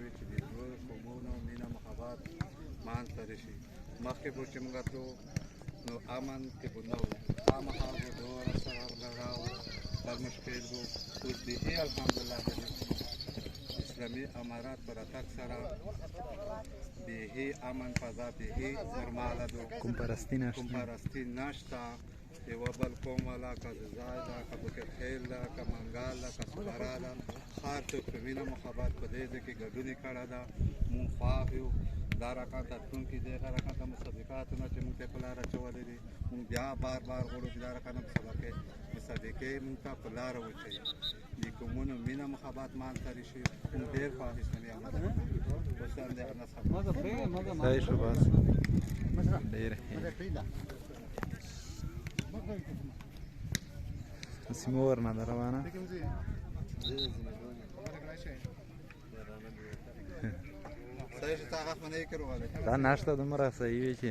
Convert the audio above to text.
وي چې د دوه قومونو مینه محبت منځته راشي. مخکې به چې موږ تلو نو امن کې به نه وو، خامخا به دومره سره لړاو در مشکل و. اوس بیخي الحمدلله د اسلامي امارات په راتګ سره بیخي امن فضا بیخي نورماله ده. کوم پرستي نشته. یوه بل قوم والا که ځای ده، که بکر خیل ده، که منګال ده، که سپاره ده، هر څوک په مینه محبت په دې ځای کې ګډون یې کړی ده. مونږ خوښ یو. دا رقم ته تلونکي دغه رقم ته مسابقاتونه چې مونږ ته په لاره اچولې دي، مونږ بیا بار غواړو چې دا رقم مسابقې مونږ ته په لاره واچوي. د قومونو مینه محبت منځته راشي. مونږ ډېر خوښ اسلامي امارات اوس همدغه نسخه صحیح شو بس ډېر سیمه ورنه ده روانه. صحیح شو تا هغه خو نه یې کړو دا ناشته دومره صحیح وي چې